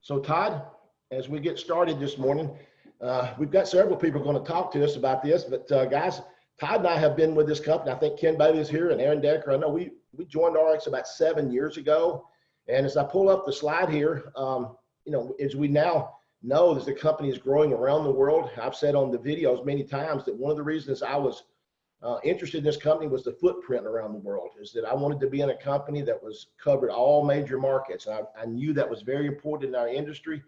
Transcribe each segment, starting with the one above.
So Todd, as we get started this morning, we've got several people going to talk to us about this, but guys, Todd and I have been with this company. I think Ken Bailey is here and Aaron Decker. I know we joined ARIIX about 7 years ago. And as I pull up the slide here, as we now know that the company is growing around the world. I've said on the videos many times that one of the reasons I was interested in this company was the footprint around the world, is that I wanted to be in a company that was covered all major markets. And I knew that was very important in our industry.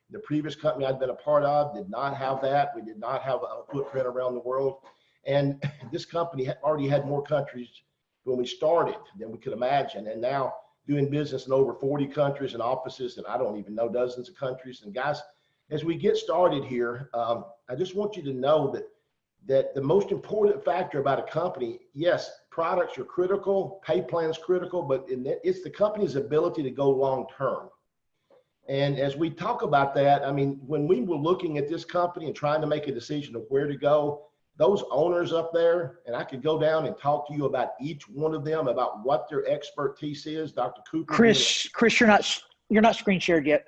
The previous company I'd been a part of did not have that. We did not have a footprint around the world. And this company already had more countries when we started than we could imagine. And now doing business in over 40 countries and offices, and I don't even know, dozens of countries. And guys, as we get started here, I just want you to know that the most important factor about a company, yes, products are critical, pay plans critical, but it's the company's ability to go long term. And as we talk about that, I mean, when we were looking at this company and trying to make a decision of where to go, those owners up there, and I could go down and talk to you about each one of them, about what their expertise is. Dr. Cooper. Chris, you're not screen shared yet.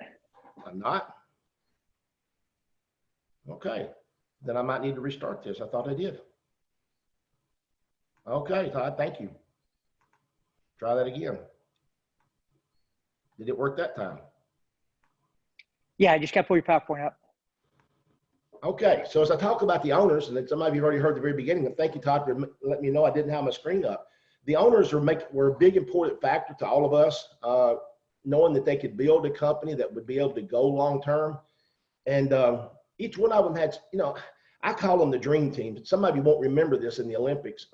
I'm not? Okay. Then I might need to restart this. I thought I did. Okay, Todd, thank you. Try that again. Did it work that time? Yeah, I just got to pull your PowerPoint up. Okay, so as I talk about the owners, and some of you have already heard the very beginning, and thank you, Todd, for letting me know I didn't have my screen up. The owners were a big important factor to all of us, knowing that they could build a company that would be able to go long term. And each one of them had, I call them the dream team. Some of you won't remember this in the Olympics,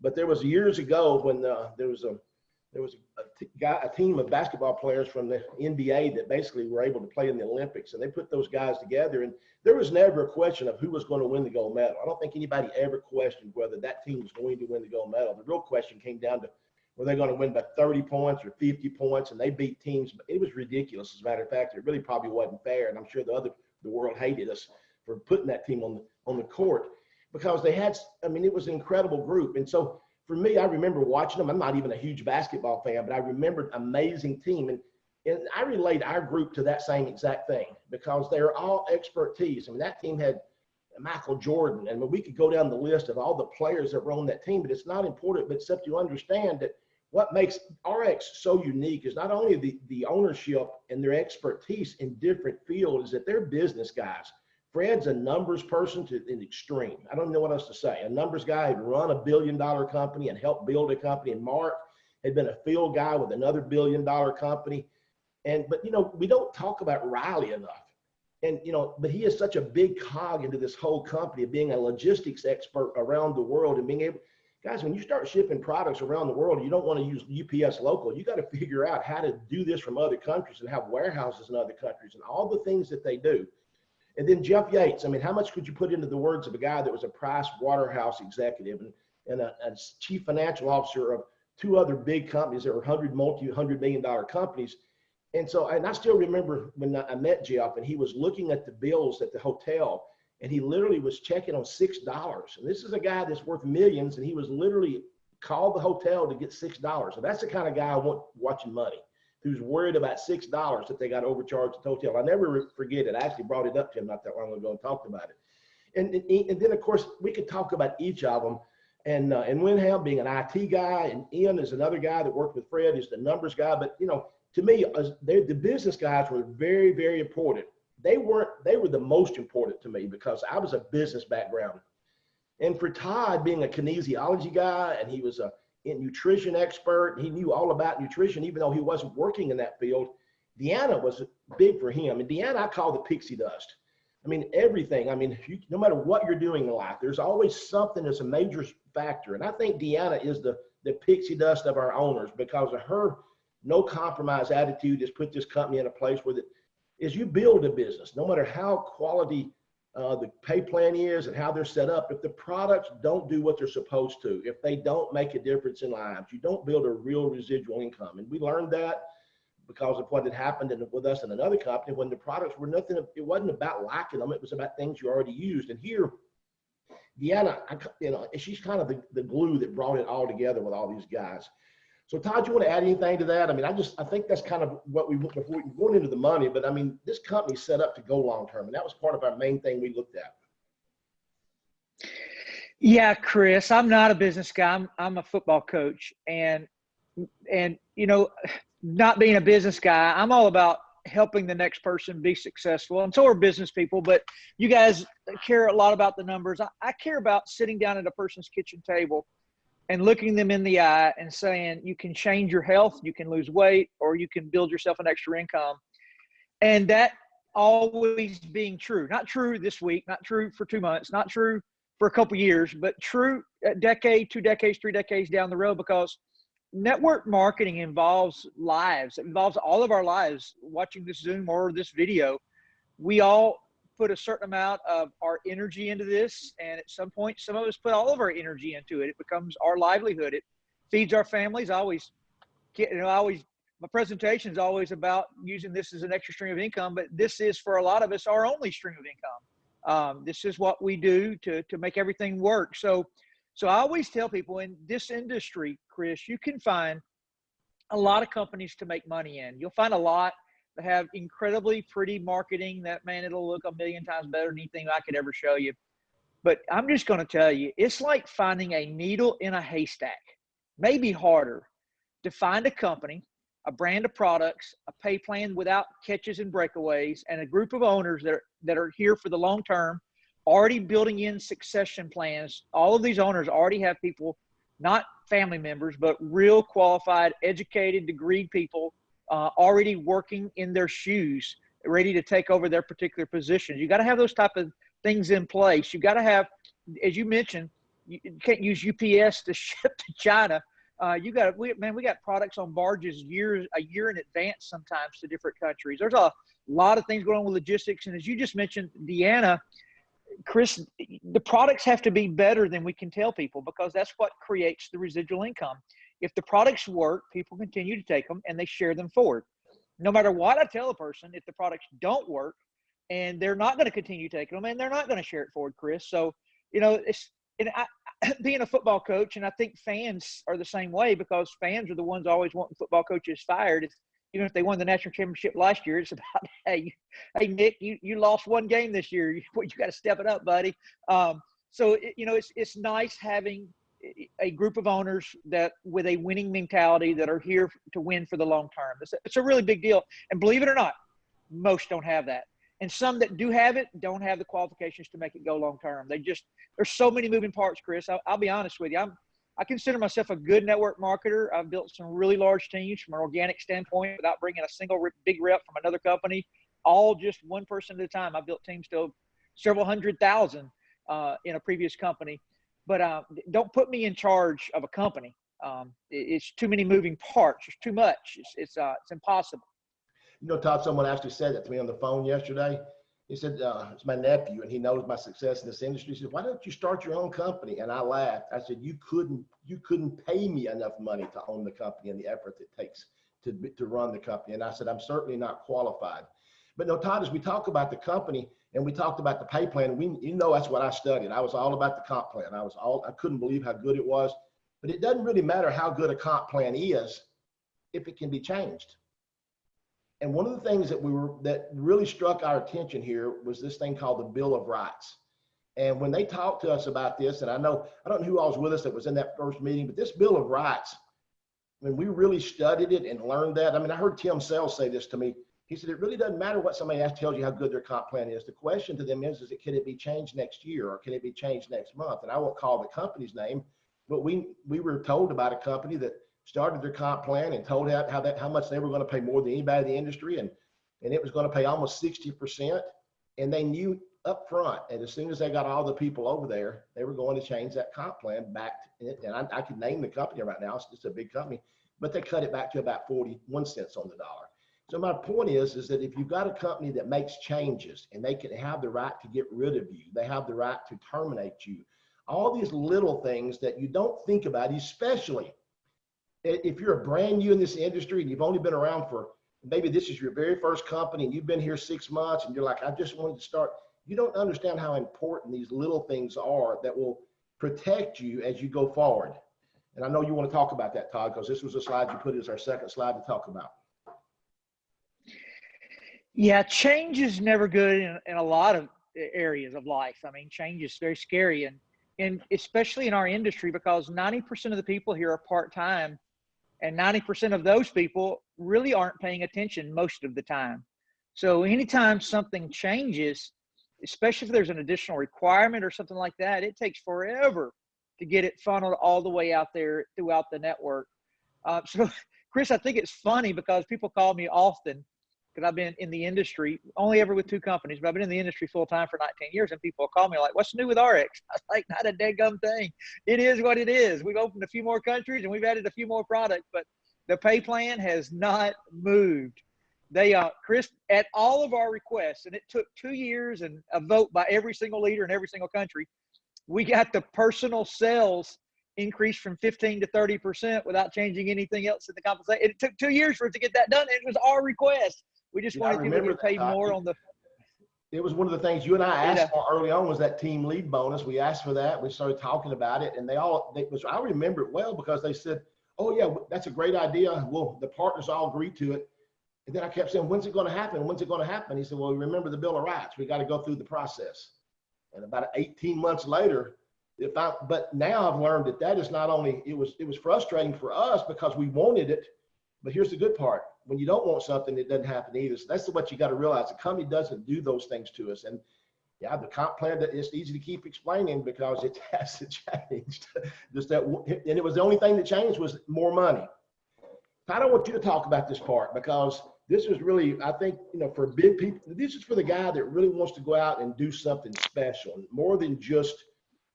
but there was years ago when there was a team of basketball players from the NBA that basically were able to play in the Olympics, and they put those guys together, and there was never a question of who was going to win the gold medal. I don't think anybody ever questioned whether that team was going to win the gold medal. The real question came down to were they going to win by 30 points or 50 points, and they beat teams. But it was ridiculous. As a matter of fact, it really probably wasn't fair, and I'm sure the world hated us for putting that team on the court, because they had, it was an incredible group. And so for me, I remember watching them. I'm not even a huge basketball fan, but I remembered amazing team. And I relate our group to that same exact thing, because they're all expertise. That team had Michael Jordan, and we could go down the list of all the players that were on that team, but it's not important, but except you understand that what makes ARIIX so unique is not only the ownership and their expertise in different fields, is that they're business guys. Fred's a numbers person to an extreme. I don't know what else to say. A numbers guy who'd run $1 billion company and helped build a company. And Mark had been a field guy with another $1 billion company. But we don't talk about Riley enough. And, but he is such a big cog into this whole company of being a logistics expert around the world and being able, guys, when you start shipping products around the world, you don't want to use UPS local. You got to figure out how to do this from other countries and have warehouses in other countries and all the things that they do. And then Jeff Yates, how much could you put into the words of a guy that was a Price Waterhouse executive and a chief financial officer of two other big companies that were multi-$100 million companies. And so, and I still remember when I met Jeff, and he was looking at the bills at the hotel, and he literally was checking on $6. And this is a guy that's worth millions, and he was literally called the hotel to get $6. So that's the kind of guy I want watching money, who's worried about $6 that they got overcharged at the hotel. I never forget it. I actually brought it up to him not that long ago and talked about it. And then, of course, we could talk about each of them. And Winham being an IT guy, and Ian is another guy that worked with Fred, is the numbers guy. But, to me, the business guys were very, very important. They were the most important to me because I was a business background. And for Todd being a kinesiology guy, and he was a nutrition expert, he knew all about nutrition, even though he wasn't working in that field. Deanna was big for him. And Deanna, I call the pixie dust. Everything. No matter what you're doing in life, there's always something that's a major factor. And I think Deanna is the pixie dust of our owners, because of her no compromise attitude has put this company in a place where as you build a business, no matter how quality the pay plan is and how they're set up, if the products don't do what they're supposed to, if they don't make a difference in lives, you don't build a real residual income. And we learned that because of what had happened with us in another company when the products were nothing. It wasn't about liking them. It was about things you already used. And here, Deanna, she's kind of the glue that brought it all together with all these guys. So Todd, you want to add anything to that? I mean, I think that's kind of what we, before we going into the money, but I mean, this company's set up to go long-term, and that was part of our main thing we looked at. Yeah, Chris, I'm not a business guy. I'm a football coach, and you know, not being a business guy, I'm all about helping the next person be successful. And so are business people, but you guys care a lot about the numbers. I care about sitting down at a person's kitchen table and looking them in the eye and saying, you can change your health, you can lose weight, or you can build yourself an extra income. And that always being true, not true this week, not true for 2 months, not true for a couple years, but true a decade, 2 decades, 3 decades down the road, because network marketing involves lives. It involves all of our lives. Watching this Zoom or this video, we all put a certain amount of our energy into this, and at some point, some of us put all of our energy into it. It becomes our livelihood. It feeds our families. My presentation is always about using this as an extra stream of income, but this is, for a lot of us, our only stream of income. This is what we do to make everything work. So I always tell people, in this industry, Chris, you can find a lot of companies to make money in. You'll find a lot that have incredibly pretty marketing that, man, it'll look a million times better than anything I could ever show you. But I'm just going to tell you, it's like finding a needle in a haystack, maybe harder, to find a company, a brand of products, a pay plan without catches and breakaways, and a group of owners that are here for the long term, already building in succession plans. All of these owners already have people, not family members, but real qualified, educated, degreed people already working in their shoes, ready to take over their particular positions. You got to have those type of things in place. You got to have, as you mentioned, you can't use UPS to ship to China. We got products on barges a year in advance sometimes to different countries. There's a lot of things going on with logistics. And as you just mentioned, Deanna, Chris, the products have to be better than we can tell people, because that's what creates the residual income. If the products work, people continue to take them and they share them forward. No matter what I tell a person, if the products don't work, and they're not going to continue taking them, and they're not going to share it forward, Chris. So, being a football coach, and I think fans are the same way, because fans are the ones always wanting football coaches fired. Even if they won the national championship last year, it's about, hey Nick, you lost one game this year. You got to step it up, buddy. It's nice having a group of owners that with a winning mentality that are here to win for the long term. It's a really big deal. And believe it or not, most don't have that. And some that do have it don't have the qualifications to make it go long term. There's so many moving parts, Chris. I'll be honest with you. I consider myself a good network marketer. I've built some really large teams from an organic standpoint without bringing a single big rep from another company, all just one person at a time. I built teams to several 100,000 in a previous company. But don't put me in charge of a company. It's too many moving parts. It's too much. It's impossible. Todd, someone actually said that to me on the phone yesterday. He said, it's my nephew, and he knows my success in this industry. He said, why don't you start your own company? And I laughed. I said, you couldn't pay me enough money to own the company and the effort it takes to run the company. And I said, I'm certainly not qualified. But no, Todd, as we talk about the company and we talked about the pay plan, that's what I studied. I was all about the comp plan. I couldn't believe how good it was. But it doesn't really matter how good a comp plan is if it can be changed. And one of the things that really struck our attention here was this thing called the Bill of Rights. And when they talked to us about this, and I don't know who all was with us that was in that first meeting, but this Bill of Rights, when we really studied it and learned that, I heard Tim Sells say this to me. He said, it really doesn't matter what somebody else tells you how good their comp plan is. The question to them is can it be changed next year, or can it be changed next month? And I won't call the company's name, but we were told about a company that started their comp plan and told how much they were going to pay more than anybody in the industry, and it was going to pay almost 60%. And they knew up front, and as soon as they got all the people over there, they were going to change that comp plan back. And I could name the company right now. It's a big company, but they cut it back to about 41 cents on the dollar. So my point is that if you've got a company that makes changes and they can have the right to get rid of you, they have the right to terminate you, all these little things that you don't think about, especially if you're brand new in this industry and you've only been around for, maybe this is your very first company and you've been here 6 months and you're like, I just wanted to start. You don't understand how important these little things are that will protect you as you go forward. And I know you want to talk about that, Todd, because this was a slide you put as our second slide to talk about. Yeah, change is never good in a lot of areas of life. I mean, change is very scary, and especially in our industry, because 90% of the people here are part-time, and 90% of those people really aren't paying attention most of the time. So anytime something changes, especially if there's an additional requirement or something like that, it takes forever to get it funneled all the way out there throughout the network. So Chris, I think it's funny because people call me often, because I've been in the industry, only ever with 2 companies, but I've been in the industry full time for 19 years, and people call me like, what's new with ARIIX? I was like, not a deadgum thing. It is what it is. We've opened a few more countries and we've added a few more products, but the pay plan has not moved. They, Chris, at all of our requests, and it took 2 years and a vote by every single leader in every single country, we got the personal sales increase from 15 to 30% without changing anything else in the compensation. It took 2 years for it to get that done. It was our request. We just wanted people to get paid more on the. It was one of the things you and I asked for early on, was that team lead bonus. We asked for that. We started talking about it, and I remember it well because they said, oh yeah, that's a great idea. Well, the partners all agreed to it. And then I kept saying, when's it going to happen? When's it going to happen? He said, well, remember the Bill of Rights. We got to go through the process. And about 18 months later, but now I've learned that is not only, it was frustrating for us because we wanted it, but here's the good part. When you don't want something, it doesn't happen either. So that's what you got to realize. The company doesn't do those things to us. And yeah, the comp plan, that it's easy to keep explaining because it hasn't changed. Just that, and it was the only thing that changed was more money. I don't want you to talk about this part because this is really, I think, for big people, this is for the guy that really wants to go out and do something special, more than just,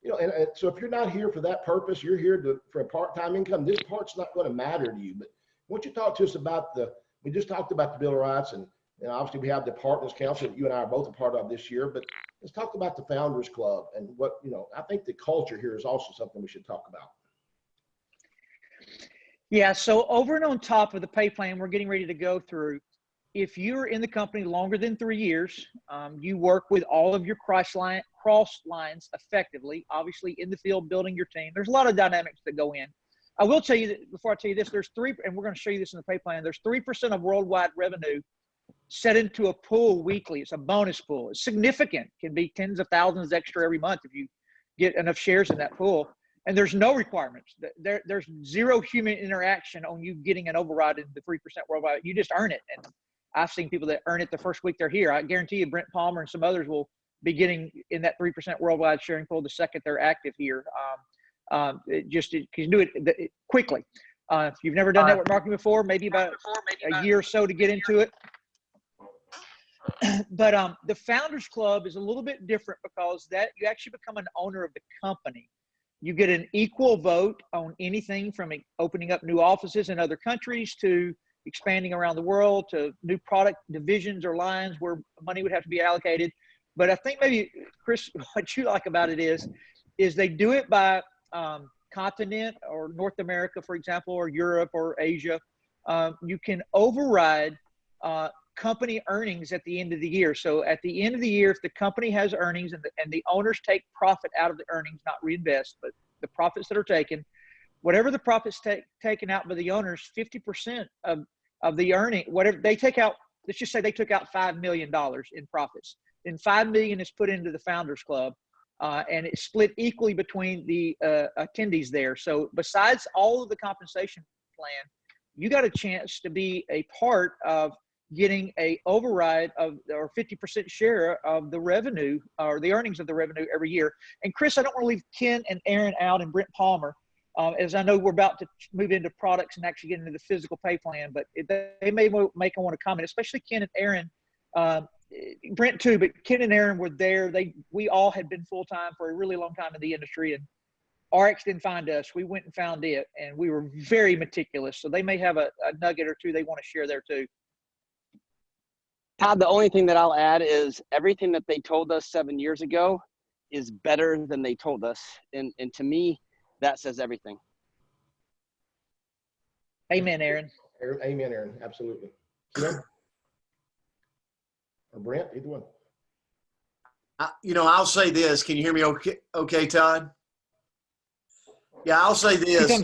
and so if you're not here for that purpose, you're here for a part-time income, this part's not going to matter to you. But I want you to talk to us about we just talked about the Bill of Rights, and obviously we have the Partners Council that you and I are both a part of this year, but let's talk about the Founders Club and what, I think the culture here is also something we should talk about. Yeah, so over and on top of the pay plan we're getting ready to go through, if you're in the company longer than 3 years, you work with all of your cross lines effectively, obviously in the field building your team. There's a lot of dynamics that go in. I will tell you that before I tell you this, there's 3, and we're going to show you this in the pay plan, there's 3% of worldwide revenue set into a pool weekly. It's a bonus pool. It's significant. It can be tens of thousands extra every month if you get enough shares in that pool. And there's no requirements. There's zero human interaction on you getting an override in the 3% worldwide. You just earn it. And I've seen people that earn it the first week they're here. I guarantee you Brent Palmer and some others will be getting in that 3% worldwide sharing pool the second they're active here. You can do it quickly. If you've never done network marketing before, maybe about a year or so to get into it. But the Founders Club is a little bit different because that you actually become an owner of the company. You get an equal vote on anything from opening up new offices in other countries to expanding around the world to new product divisions or lines where money would have to be allocated. But I think maybe, Chris, what you like about it is they do it by continent or North America, for example, or Europe or Asia. You can override company earnings at the end of the year. So at the end of the year, if the company has earnings and the owners take profit out of the earnings, not reinvest, but the profits that are taken, whatever the profits taken out by the owners, 50% of the earning, whatever they take out, let's just say they took out $5 million in profits. Then $5 million is put into the Founders Club, and it's split equally between the attendees there. So besides all of the compensation plan, you got a chance to be a part of getting a override of or 50% share of the revenue or the earnings of the revenue every year. And Chris, I don't want to leave Ken and Aaron out and Brent Palmer, as I know we're about to move into products and actually get into the physical pay plan, but they may want to comment, especially Ken and Aaron, Brent too, but Ken and Aaron were there. We all had been full-time for a really long time in the industry, and ARIIX didn't find us. We went and found it, and we were very meticulous. So they may have a nugget or two they want to share there too. Todd, the only thing that I'll add is everything that they told us 7 years ago is better than they told us. And to me, that says everything. Amen, Aaron. Amen, Aaron. Absolutely. Kim? Or Brent, either one. I'll say this. Can you hear me okay, Todd? Yeah, I'll say this.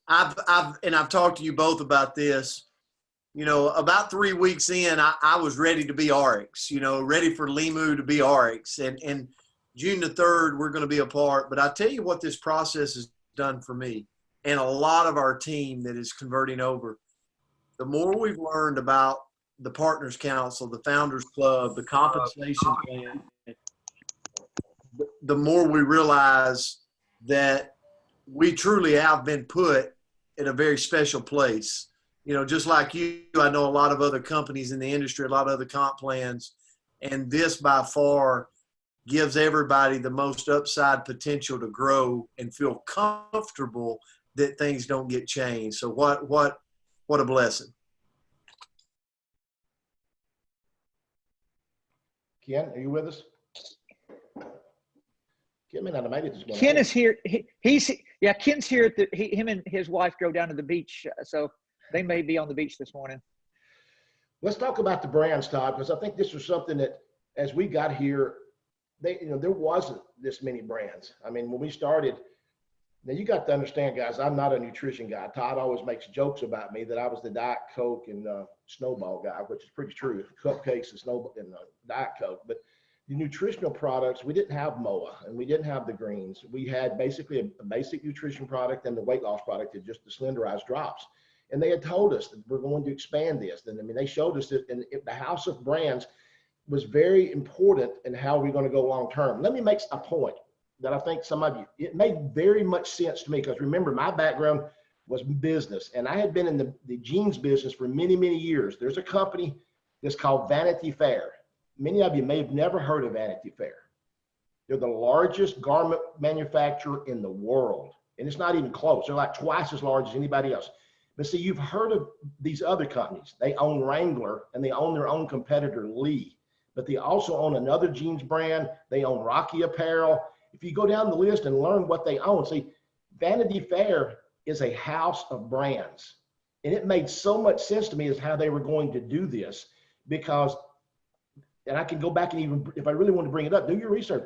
I've talked to you both about this. You know, about 3 weeks in, I was ready to be ARIIX, you know, ready for Limu to be ARIIX. And June the 3rd, we're going to be apart. But I tell you what this process has done for me and a lot of our team that is converting over. The more we've learned about the Partners Council, the Founders Club, the compensation plan, the more we realize that we truly have been put in a very special place. You know, just like you, I know a lot of other companies in the industry, a lot of other comp plans, and this by far gives everybody the most upside potential to grow and feel comfortable that things don't get changed. So what a blessing. Ken, are you with us? Ken may not have made it this morning. Ken is here. Ken's here. Him and his wife drove down to the beach, so they may be on the beach this morning. Let's talk about the brands, Todd, because I think this was something that as we got here, there wasn't this many brands. I mean, when we started, now you got to understand, guys, I'm not a nutrition guy. Todd always makes jokes about me that I was the Diet Coke and Snowball guy, which is pretty true. Cupcakes and Snowball and Diet Coke. But the nutritional products, we didn't have MOA and we didn't have the greens. We had basically a basic nutrition product and the weight loss product is just the slenderized drops. And they had told us that we're going to expand this. And I mean, they showed us that the house of brands was very important in how we're going to go long term. Let me make a point that I think some of you, it made very much sense to me, because remember, my background was business and I had been in the jeans business for many, many years. There's a company that's called Vanity Fair. Many of you may have never heard of Vanity Fair. They're the largest garment manufacturer in the world. And it's not even close. They're like twice as large as anybody else. But see, you've heard of these other companies. They own Wrangler and they own their own competitor, Lee. But they also own another jeans brand. They own Rocky Apparel. If you go down the list and learn what they own, see, Vanity Fair is a house of brands. And it made so much sense to me as how they were going to do this, because, and I can go back and even, if I really want to bring it up, do your research.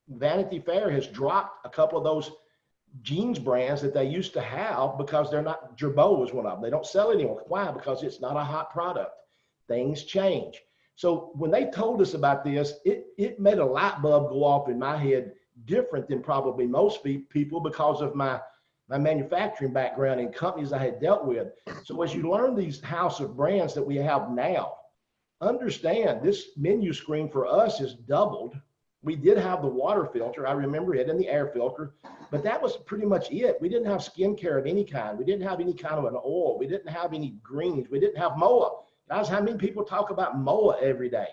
Vanity Fair has dropped a couple of those jeans brands that they used to have because they're not, Gerbeau was one of them. They don't sell anymore. Why? Because it's not a hot product. Things change. So when they told us about this, it made a light bulb go off in my head, different than probably most people because of my manufacturing background and companies I had dealt with. So as you learn these house of brands that we have now, understand this menu screen for us is doubled. We did have the water filter. I remember it, and the air filter, but that was pretty much it. We didn't have skincare of any kind. We didn't have any kind of an oil. We didn't have any greens. We didn't have MOA. Guys, how many people talk about MOA every day?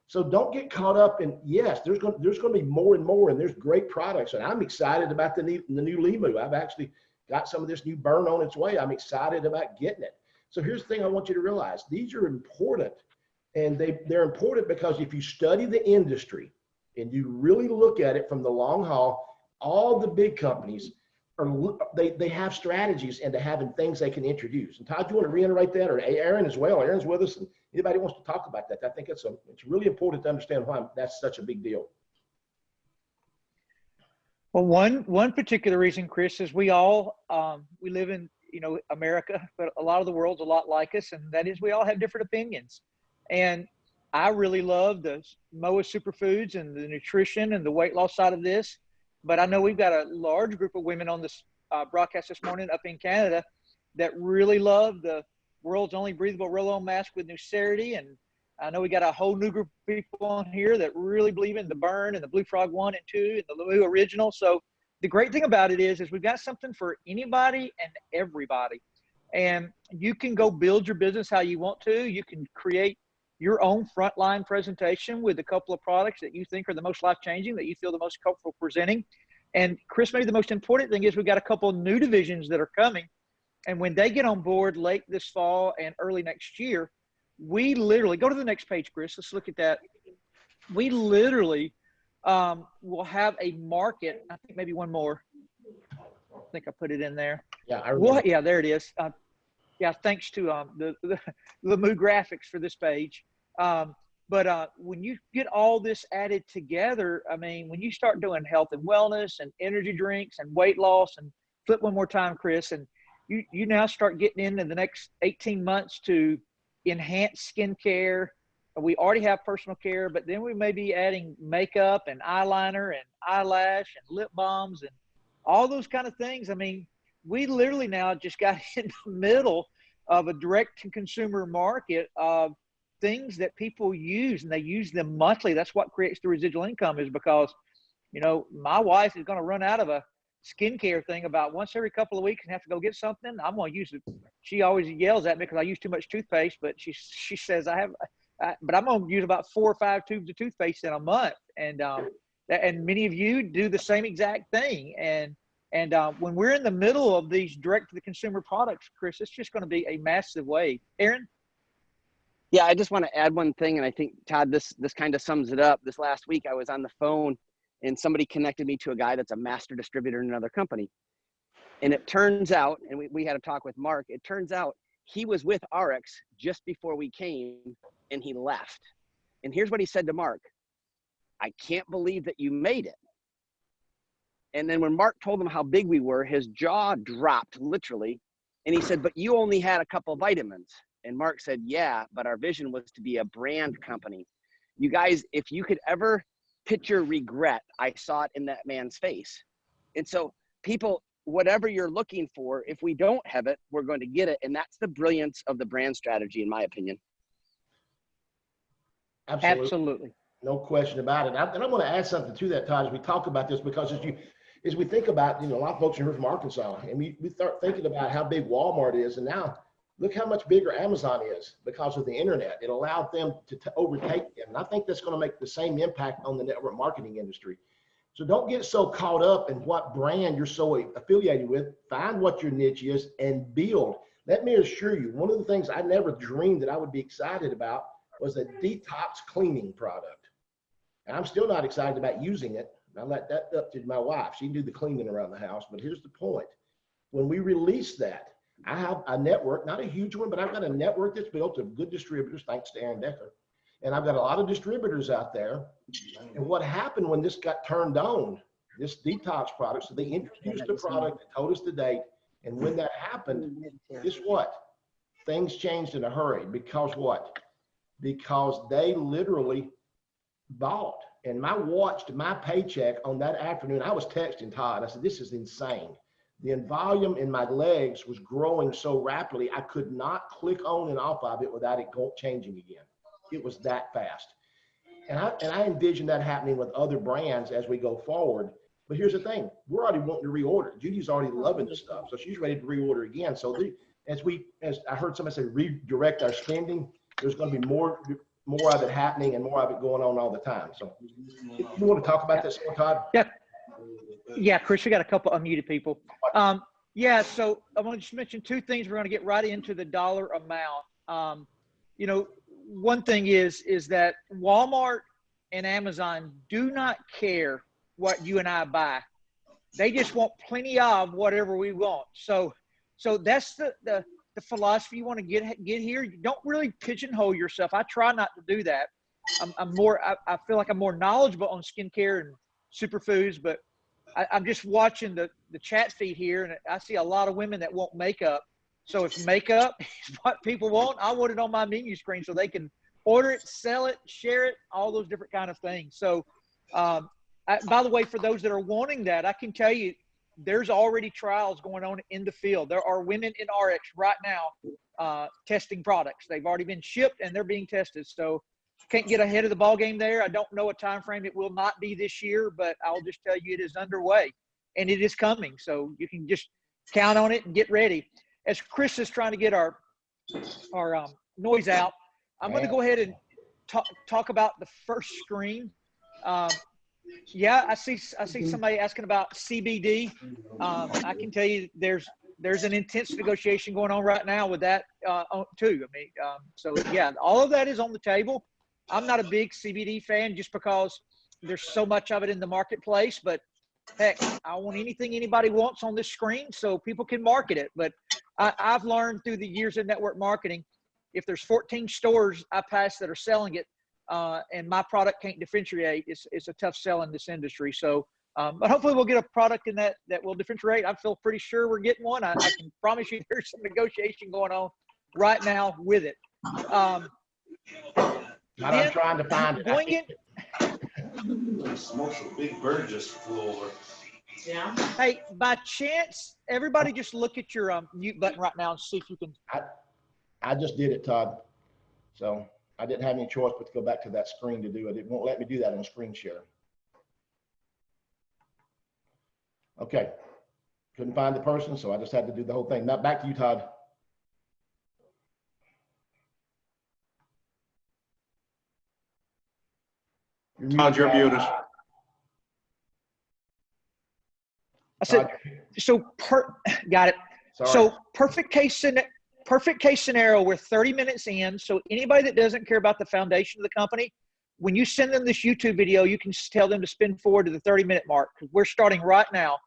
So don't get caught up in, yes, there's going to be more and more, and there's great products. And I'm excited about the new Limu. I've actually got some of this new burn on its way. I'm excited about getting it. So here's the thing I want you to realize. These are important, and they're important because if you study the industry and you really look at it from the long haul, all the big companies they have strategies into having things they can introduce. And Todd, you want to reiterate that, or Aaron as well? Aaron's with us, and anybody wants to talk about that. I think it's really important to understand why that's such a big deal. Well, one particular reason, Chris, is we all we live in America, but a lot of the world's a lot like us, and that is we all have different opinions. And I really love the MOA superfoods and the nutrition and the weight loss side of this. But I know we've got a large group of women on this broadcast this morning up in Canada that really love the world's only breathable roll-on mask with Nucerity. And I know we got a whole new group of people on here that really believe in the Burn and the Blue Frog 1 and 2 and the Limu Original. So the great thing about it is we've got something for anybody and everybody. And you can go build your business how you want to. You can create your own frontline presentation with a couple of products that you think are the most life-changing, that you feel the most comfortable presenting. And Chris, maybe the most important thing is we've got a couple of new divisions that are coming. And when they get on board late this fall and early next year, we literally, go to the next page, Chris, let's look at that. We literally will have a market. I think maybe one more. I think I put it in there. Yeah, there it is. Yeah, thanks to the Limu graphics for this page. But when you get all this added together, I mean, when you start doing health and wellness and energy drinks and weight loss, and flip one more time, Chris, and you now start getting into the next 18 months to enhance skincare. We already have personal care, but then we may be adding makeup and eyeliner and eyelash and lip balms and all those kind of things. I mean, we literally now just got in the middle of a direct to consumer market of things that people use, and they use them monthly. That's what creates the residual income, is because, you know, my wife is going to run out of a skincare thing about once every couple of weeks and have to go get something. I'm going to use it. She always yells at me because I use too much toothpaste, but she says but I'm going to use about 4 or 5 tubes of toothpaste in a month. And many of you do the same exact thing. And when we're in the middle of these direct to the consumer products, Chris, it's just going to be a massive wave. Aaron? Yeah, I just want to add one thing. And I think, Todd, this kind of sums it up. This last week, I was on the phone and somebody connected me to a guy that's a master distributor in another company. And it turns out, and we had a talk with Mark, it turns out he was with ARIIX just before we came, and he left. And here's what he said to Mark: "I can't believe that you made it." And then when Mark told him how big we were, his jaw dropped literally. And he said, "But you only had a couple vitamins." And Mark said, "Yeah, but our vision was to be a brand company." You guys, if you could ever picture regret, I saw it in that man's face. And so people, whatever you're looking for, if we don't have it, we're going to get it. And that's the brilliance of the brand strategy, in my opinion. Absolutely. No question about it. And I'm going to add something to that, Todd, as we talk about this, because as we think about, you know, a lot of folks are here from Arkansas, and we start thinking about how big Walmart is, and now look how much bigger Amazon is because of the internet. It allowed them to overtake them. And I think that's going to make the same impact on the network marketing industry. So don't get so caught up in what brand you're so affiliated with. Find what your niche is and build. Let me assure you, one of the things I never dreamed that I would be excited about was a detox cleaning product. And I'm still not excited about using it. I let that up to my wife. She can do the cleaning around the house. But here's the point. When we release that, I have a network, not a huge one, but I've got a network that's built of good distributors, thanks to Aaron Decker. And I've got a lot of distributors out there. And what happened when this got turned on, this detox product, so they introduced the product and told us the date. And when that happened, guess what? Things changed in a hurry. Because what? Because they literally bought. And I watched my paycheck on that afternoon. I was texting Todd. I said, "This is insane." The volume in my legs was growing so rapidly, I could not click on and off of it without it changing again. It was that fast. And I envision that happening with other brands as we go forward. But here's the thing. We're already wanting to reorder. Judy's already loving this stuff. So she's ready to reorder again. So as I heard somebody say, redirect our spending, there's going to be more of it happening and more of it going on all the time. So if you want to talk about this one, Todd? Yeah, Chris, we got a couple unmuted people. Yeah, so I'm going to just mention 2 things. We're going to get right into the dollar amount. You know, one thing is that Walmart and Amazon do not care what you and I buy. They just want plenty of whatever we want. So that's the philosophy you want to get here. You don't really pigeonhole yourself. I try not to do that. I feel like I'm more knowledgeable on skincare and superfoods, but I'm just watching the chat feed here, and I see a lot of women that want makeup. So if makeup is what people want, I want it on my menu screen so they can order it, sell it, share it, all those different kind of things. So, by the way, for those that are wanting that, I can tell you there's already trials going on in the field. There are women in ARIIX right now testing products. They've already been shipped and they're being tested. So can't get ahead of the ball game there. I don't know a time frame. It will not be this year, but I'll just tell you it is underway and it is coming. So you can just count on it and get ready. As Chris is trying to get our noise out, I'm going to go ahead and talk about the first screen. Yeah, I see somebody asking about CBD. I can tell you there's an intense negotiation going on right now with that too. I mean, so yeah, all of that is on the table. I'm not a big CBD fan just because there's so much of it in the marketplace, but heck, I want anything anybody wants on this screen so people can market it. But I've learned through the years of network marketing, if there's 14 stores I pass that are selling it and my product can't differentiate, it's a tough sell in this industry. So But hopefully we'll get a product in that will differentiate. I feel pretty sure we're getting one. I can promise you there's some negotiation going on right now with it. I'm trying to find it. Going in. Smokes, a big bird just flew over. Yeah. Hey, by chance, everybody just look at your mute button right now and see if you can. I just did it, Todd. So I didn't have any choice but to go back to that screen to do it. It won't let me do that on screen share. Okay. Couldn't find the person, so I just had to do the whole thing. Now back to you, Todd. Todd, you're muted. I said, got it. Sorry. So perfect case scenario, we're 30 minutes in. So anybody that doesn't care about the foundation of the company, when you send them this YouTube video, you can tell them to spin forward to the 30-minute mark, because we're starting right now.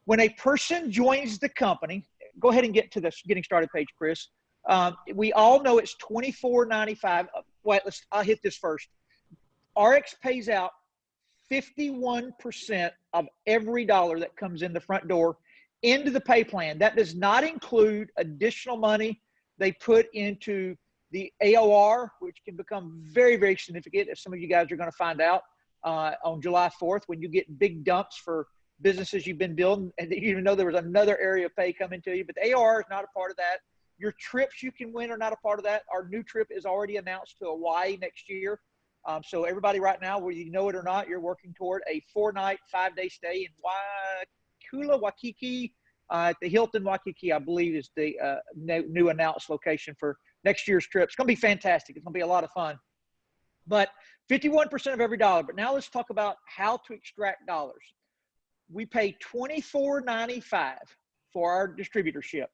When a person joins the company, go ahead and get to the getting started page, Chris. We all know it's $24.95. Wait, I'll hit this first. ARIIX pays out 51% of every dollar that comes in the front door into the pay plan. That does not include additional money they put into the AOR, which can become very, very significant, as some of you guys are going to find out on July 4th, when you get big dumps for businesses you've been building and you didn't even know there was another area of pay coming to you. But the AOR is not a part of that. Your trips you can win are not a part of that. Our new trip is already announced to Hawaii next year. So everybody right now, whether you know it or not, you're working toward a 4-night, 5-day stay in Waikiki, at the Hilton Waikiki, I believe, is the new announced location for next year's trip. It's going to be fantastic. It's going to be a lot of fun. But 51% of every dollar. But now let's talk about how to extract dollars. We pay $24.95 for our distributorship.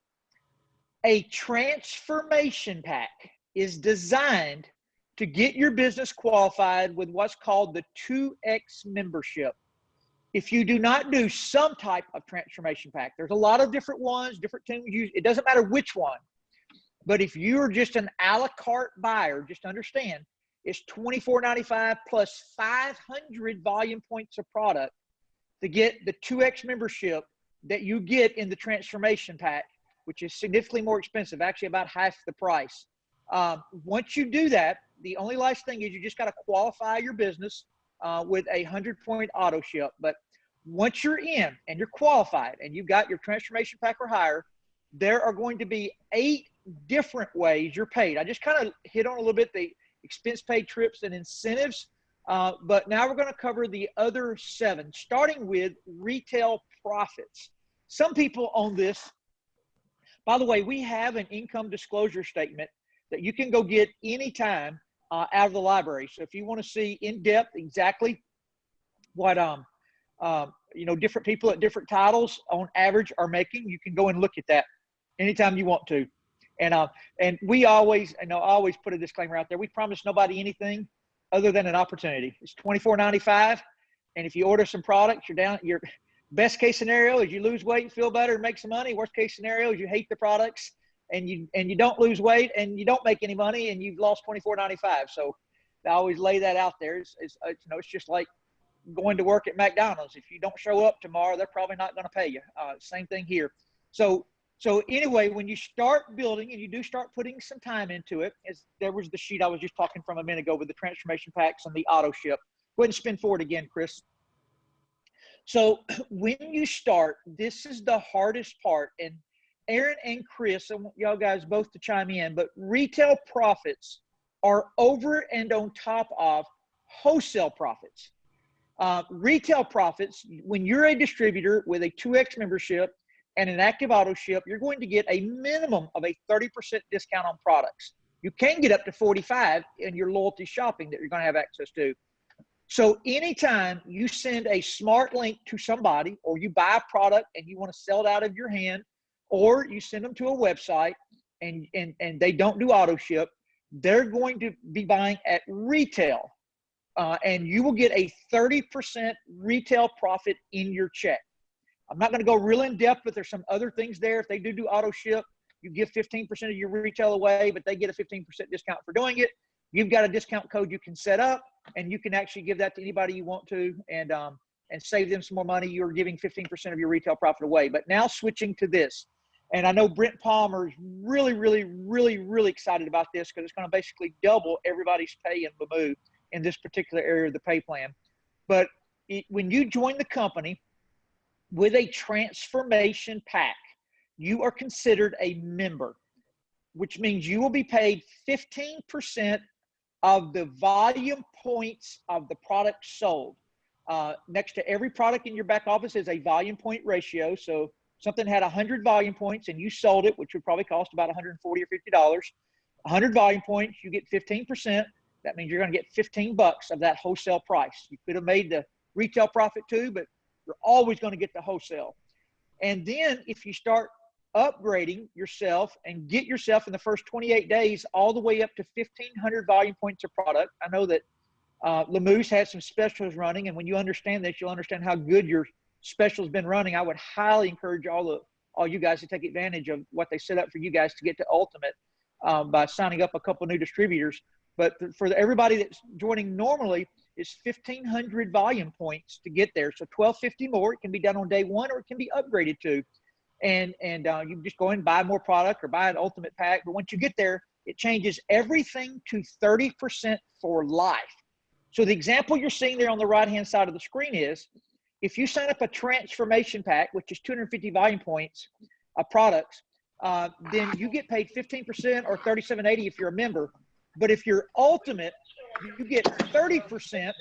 A transformation pack is designed to get your business qualified with what's called the 2X membership. If you do not do some type of transformation pack, there's a lot of different ones, different things use. It doesn't matter which one. But if you're just an a la carte buyer, just understand it's $24.95 plus 500 volume points of product to get the 2X membership that you get in the transformation pack, which is significantly more expensive, actually about half the price. Once you do that, the only last thing is you just got to qualify your business with a 100-point auto ship. But once you're in and you're qualified and you've got your transformation pack or higher, there are going to be 8 different ways you're paid. I just kind of hit on a little bit the expense paid trips and incentives, but now we're going to cover the other 7, starting with retail profits. Some people own this. By the way, we have an income disclosure statement that you can go get anytime out of the library. So if you want to see in depth exactly what different people at different titles on average are making, you can go and look at that anytime you want to. And we always, I always put a disclaimer out there. We promise nobody anything other than an opportunity. It's $24.95, and if you order some products, you're down. Your best case scenario is you lose weight, feel better, and make some money. Worst case scenario is you hate the products and you don't lose weight and you don't make any money and you've lost $24.95. So I always lay that out there. It's just like going to work at McDonald's. If you don't show up tomorrow, they're probably not going to pay you. Same thing here. So anyway, when you start building and you do start putting some time into it, as there was the sheet I was just talking from a minute ago with the transformation packs and the auto ship. Go ahead and spin forward again, Chris. So when you start, this is the hardest part. And Aaron and Chris, I want y'all guys both to chime in, but retail profits are over and on top of wholesale profits. Retail profits, when you're a distributor with a 2X membership and an active auto ship, you're going to get a minimum of a 30% discount on products. You can get up to 45 in your loyalty shopping that you're going to have access to. So anytime you send a smart link to somebody, or you buy a product and you want to sell it out of your hand, or you send them to a website and they don't do auto ship, they're going to be buying at retail. And you will get a 30% retail profit in your check. I'm not going to go real in depth, but there's some other things there. If they do auto ship, you give 15% of your retail away, but they get a 15% discount for doing it. You've got a discount code you can set up, and you can actually give that to anybody you want to. And and save them some more money, you're giving 15% of your retail profit away. But now switching to this, and I know Brent Palmer is really, really, really, really excited about this because it's going to basically double everybody's pay in Lamoo in this particular area of the pay plan. But when you join the company with a transformation pack, you are considered a member, which means you will be paid 15% of the volume points of the product sold. Next to every product in your back office is a volume point ratio. So something had 100 volume points and you sold it, which would probably cost about $140 or $50. 100 volume points, you get 15%. That means you're going to get $15 of that wholesale price. You could have made the retail profit too, but you're always going to get the wholesale. And then if you start upgrading yourself and get yourself in the first 28 days all the way up to 1,500 volume points of product. I know that Lamoo's had some specials running, and when you understand this, you'll understand how good your special's been running. I would highly encourage all you guys to take advantage of what they set up for you guys to get to Ultimate by signing up a couple new distributors. But for everybody that's joining normally, it's 1,500 volume points to get there. So 1,250 more. It can be done on day one, or it can be upgraded to. And you can just go in and buy more product or buy an Ultimate pack. But once you get there, it changes everything to 30% for life. So the example you're seeing there on the right-hand side of the screen is, if you sign up a transformation pack, which is 250 volume points of products, then you get paid 15% or $37.80 if you're a member. But if you're Ultimate, you get 30%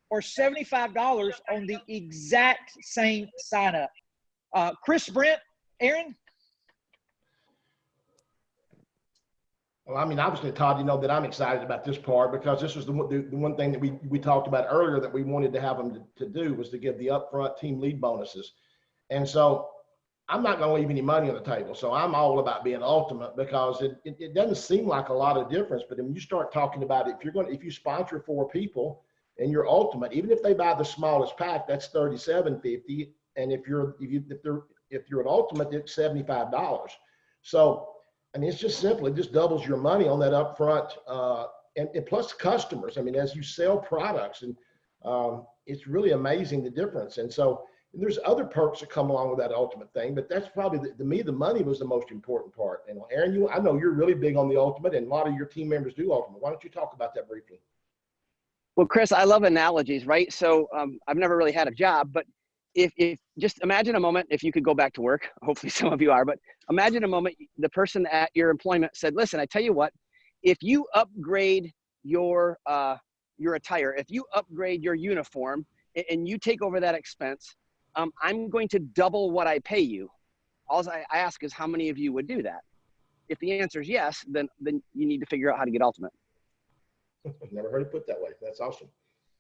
or $75 on the exact same sign up. Chris, Brent, Aaron? Well, I mean, obviously, Todd, you know that I'm excited about this part because this was the one thing that we talked about earlier that we wanted to have them to do was to give the upfront team lead bonuses. And so I'm not going to leave any money on the table. So I'm all about being Ultimate because it doesn't seem like a lot of difference. But when you start talking about it, if you sponsor 4 people and you're Ultimate, even if they buy the smallest pack, that's $37.50. And if you're an Ultimate, it's $75. So I mean, it's just simple. It just doubles your money on that upfront, and plus customers. I mean, as you sell products, and it's really amazing the difference. And so there's other perks that come along with that Ultimate thing, but that's probably to me the money was the most important part. And Aaron, I know you're really big on the Ultimate, and a lot of your team members do Ultimate. Why don't you talk about that briefly? Well, Chris, I love analogies, right? So I've never really had a job, but if just imagine a moment, if you could go back to work, hopefully some of you are, but imagine a moment, the person at your employment said, listen, I tell you what, if you upgrade your attire, if you upgrade your uniform and you take over that expense, I'm going to double what I pay you. All I ask is how many of you would do that? If the answer is yes, then you need to figure out how to get Ultimate. Never heard it put that way. That's awesome.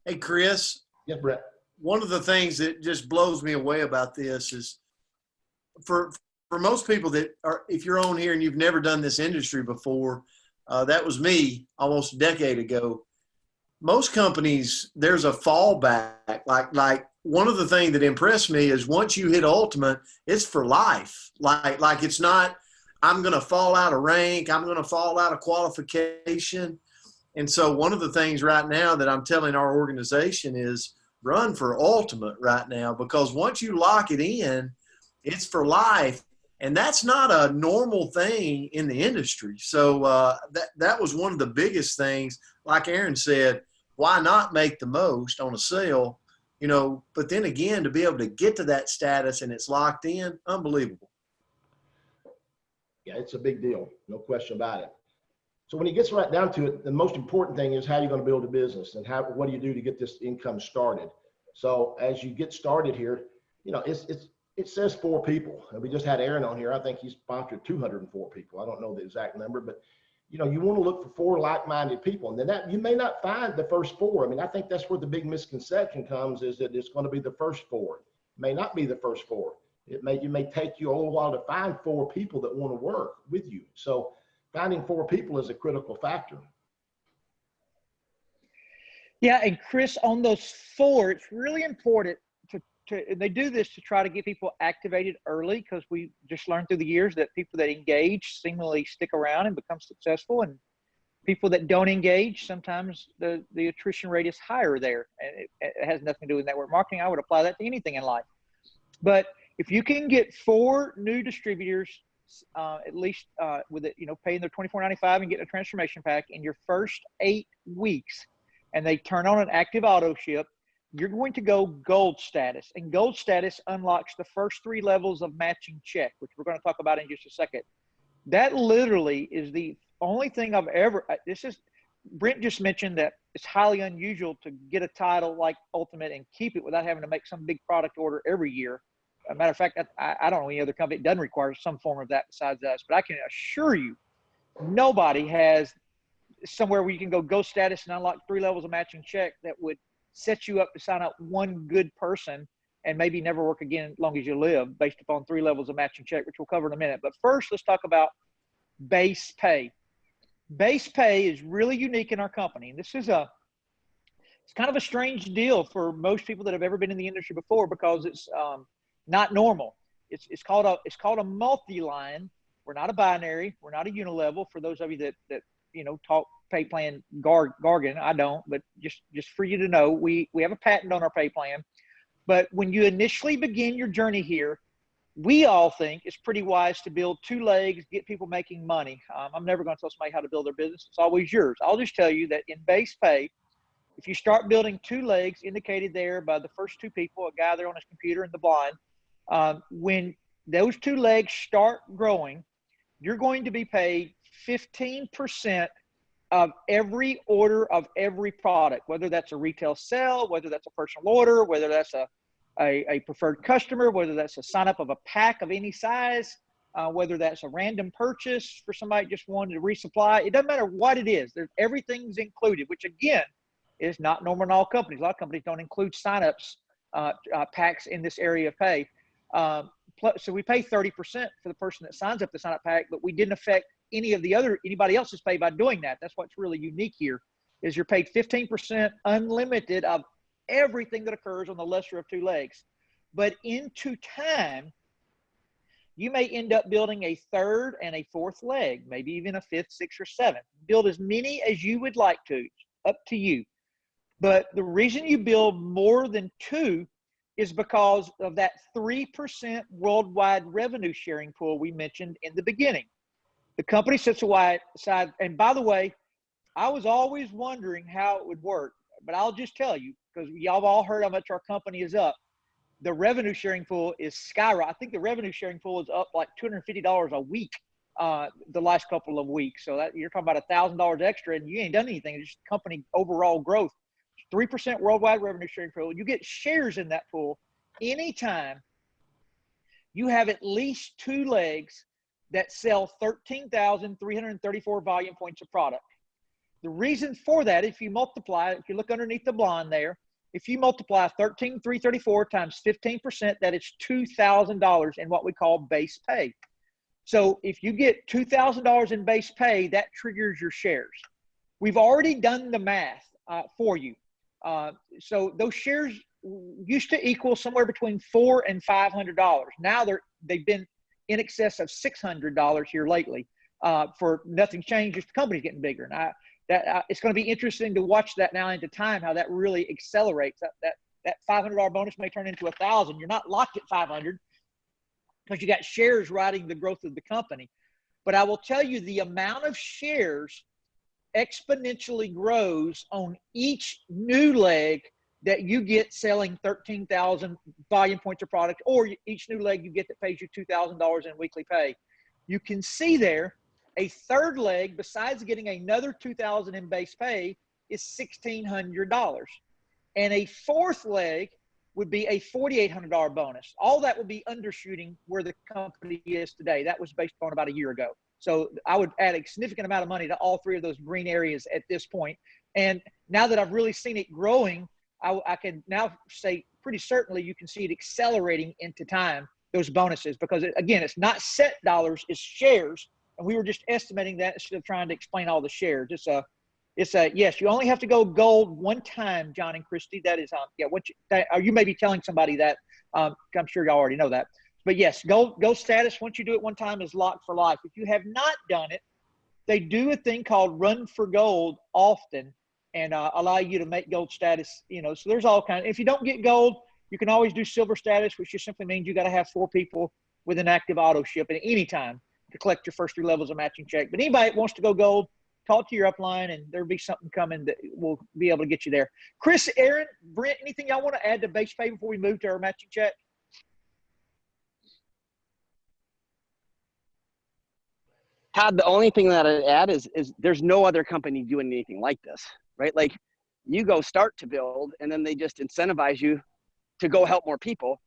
Hey, Chris. Yes, Brett. One of the things that just blows me away about this is for most people that are, if you're on here and you've never done this industry before, that was me almost a decade ago. Most companies, there's a fallback. Like one of the things that impressed me is once you hit Ultimate, it's for life. Like it's not, I'm going to fall out of rank. I'm going to fall out of qualification. And so one of the things right now that I'm telling our organization is run for Ultimate right now, because once you lock it in, it's for life. And that's not a normal thing in the industry. So that was one of the biggest things. Like Aaron said, why not make the most on a sale, you know, but then again, to be able to get to that status and it's locked in, unbelievable. Yeah, it's a big deal. No question about it. So when it gets right down to it, the most important thing is how you're going to build a business and what do you do to get this income started. So as you get started here, you know, it says 4 people, and we just had Aaron on here. I think he sponsored 204 people. I don't know the exact number, but you know, you want to look for 4 like-minded people, and then that you may not find the first 4. I mean, I think that's where the big misconception comes, is that it's going to be the first 4. It may not be the first 4. It may take you a little while to find 4 people that want to work with you. So finding 4 people is a critical factor. Yeah, and Chris, on those 4, it's really important and they do this to try to get people activated early, because we just learned through the years that people that engage seemingly stick around and become successful. And People that don't engage, sometimes the attrition rate is higher there. And it has nothing to do with network marketing. I would apply that to anything in life. But if you can get 4 new distributors, at least with it, paying their $24.95 and getting a transformation pack in your first 8 weeks, and they turn on an active auto ship, you're going to go gold status. And gold status unlocks the first 3 levels of matching check, which we're going to talk about in just a second. That literally is the only thing I've ever, Brent just mentioned that it's highly unusual to get a title like Ultimate and keep it without having to make some big product order every year. As a matter of fact, I don't know any other company that doesn't require some form of that besides us, but I can assure you, nobody has somewhere where you can go gold status and unlock 3 levels of matching check that would set you up to sign up one good person and maybe never work again as long as you live, based upon 3 levels of matching check, which we'll cover in a minute. But first, let's talk about base pay. Base pay is really unique in our company. And this is it's kind of a strange deal for most people that have ever been in the industry before, because it's not normal. It's called a multi-line. We're not a binary. We're not a unilevel. For those of you that talk pay plan jargon, I don't, but just for you to know, we have a patent on our pay plan. But when you initially begin your journey here, we all think it's pretty wise to build 2 legs, get people making money. I'm never going to tell somebody how to build their business. It's always yours. I'll just tell you that in base pay, if you start building 2 legs, indicated there by the first 2 people, a guy there on his computer and the blind, when those 2 legs start growing, you're going to be paid 15% of every order of every product, whether that's a retail sale, whether that's a personal order, whether that's a preferred customer, whether that's a sign up of a pack of any size, whether that's a random purchase for somebody just wanted to resupply. It doesn't matter what it is. Everything's included, which again is not normal in all companies. A lot of companies don't include signups packs in this area of pay. So we pay 30% for the person that signs up the sign up pack, but we didn't affect anybody else's pay by doing that. That's what's really unique here, is you're paid 15% unlimited of everything that occurs on the lesser of 2 legs. But into time, you may end up building a 3rd and a 4th leg, maybe even a 5th, 6th, or 7th. Build as many as you would like to, up to you. But the reason you build more than 2 is because of that 3% worldwide revenue sharing pool we mentioned in the beginning. The company sets aside, and by the way, I was always wondering how it would work, but I'll just tell you, because y'all have all heard how much our company is up. The revenue sharing pool is skyrocketing. I think the revenue sharing pool is up like $250 a week the last couple of weeks. So that you're talking about $1,000 extra, and you ain't done anything. It's just company overall growth. 3% worldwide revenue sharing pool. You get shares in that pool anytime you have at least 2 legs that sell 13,334 volume points of product. The reason for that, if you look underneath the blonde there, if you multiply 13,334 times 15%, that is $2,000 in what we call base pay. So if you get $2,000 in base pay, that triggers your shares. We've already done the math for you. So those shares used to equal somewhere between $400 and $500. Now they've been in excess of $600 here lately. For nothing changed, just the company's getting bigger. And it's going to be interesting to watch that now into time, how that really accelerates. That $500 bonus may turn into $1,000. You're not locked at $500 because you got shares riding the growth of the company. But I will tell you, the amount of shares exponentially grows on each new leg that you get selling 13,000 volume points of product, or each new leg you get that pays you $2,000 in weekly pay. You can see there a 3rd leg, besides getting another $2,000 in base pay, is $1,600. And a 4th leg would be a $4,800 bonus. All that would be undershooting where the company is today. That was based on about a year ago. So I would add a significant amount of money to all 3 of those green areas at this point. And now that I've really seen it growing, I can now say pretty certainly you can see it accelerating into time, those bonuses, because again, it's not set dollars, it's shares. And we were just estimating that instead of trying to explain all the shares. Yes, you only have to go gold one time, John and Christy. That is, you may be telling somebody that, I'm sure y'all already know that. But yes, gold status, once you do it one time, is locked for life. If you have not done it, they do a thing called Run for Gold often, and allow you to make gold status. So there's all kinds. If you don't get gold, you can always do silver status, which just simply means you got to have 4 people with an active auto ship at any time to collect your first 3 levels of matching check. But anybody that wants to go gold, talk to your upline, and there'll be something coming that will be able to get you there. Chris, Aaron, Brent, anything y'all want to add to base pay before we move to our matching check? Todd, the only thing that I'd add is there's no other company doing anything like this, right? Like, you go start to build, and then they just incentivize you to go help more people.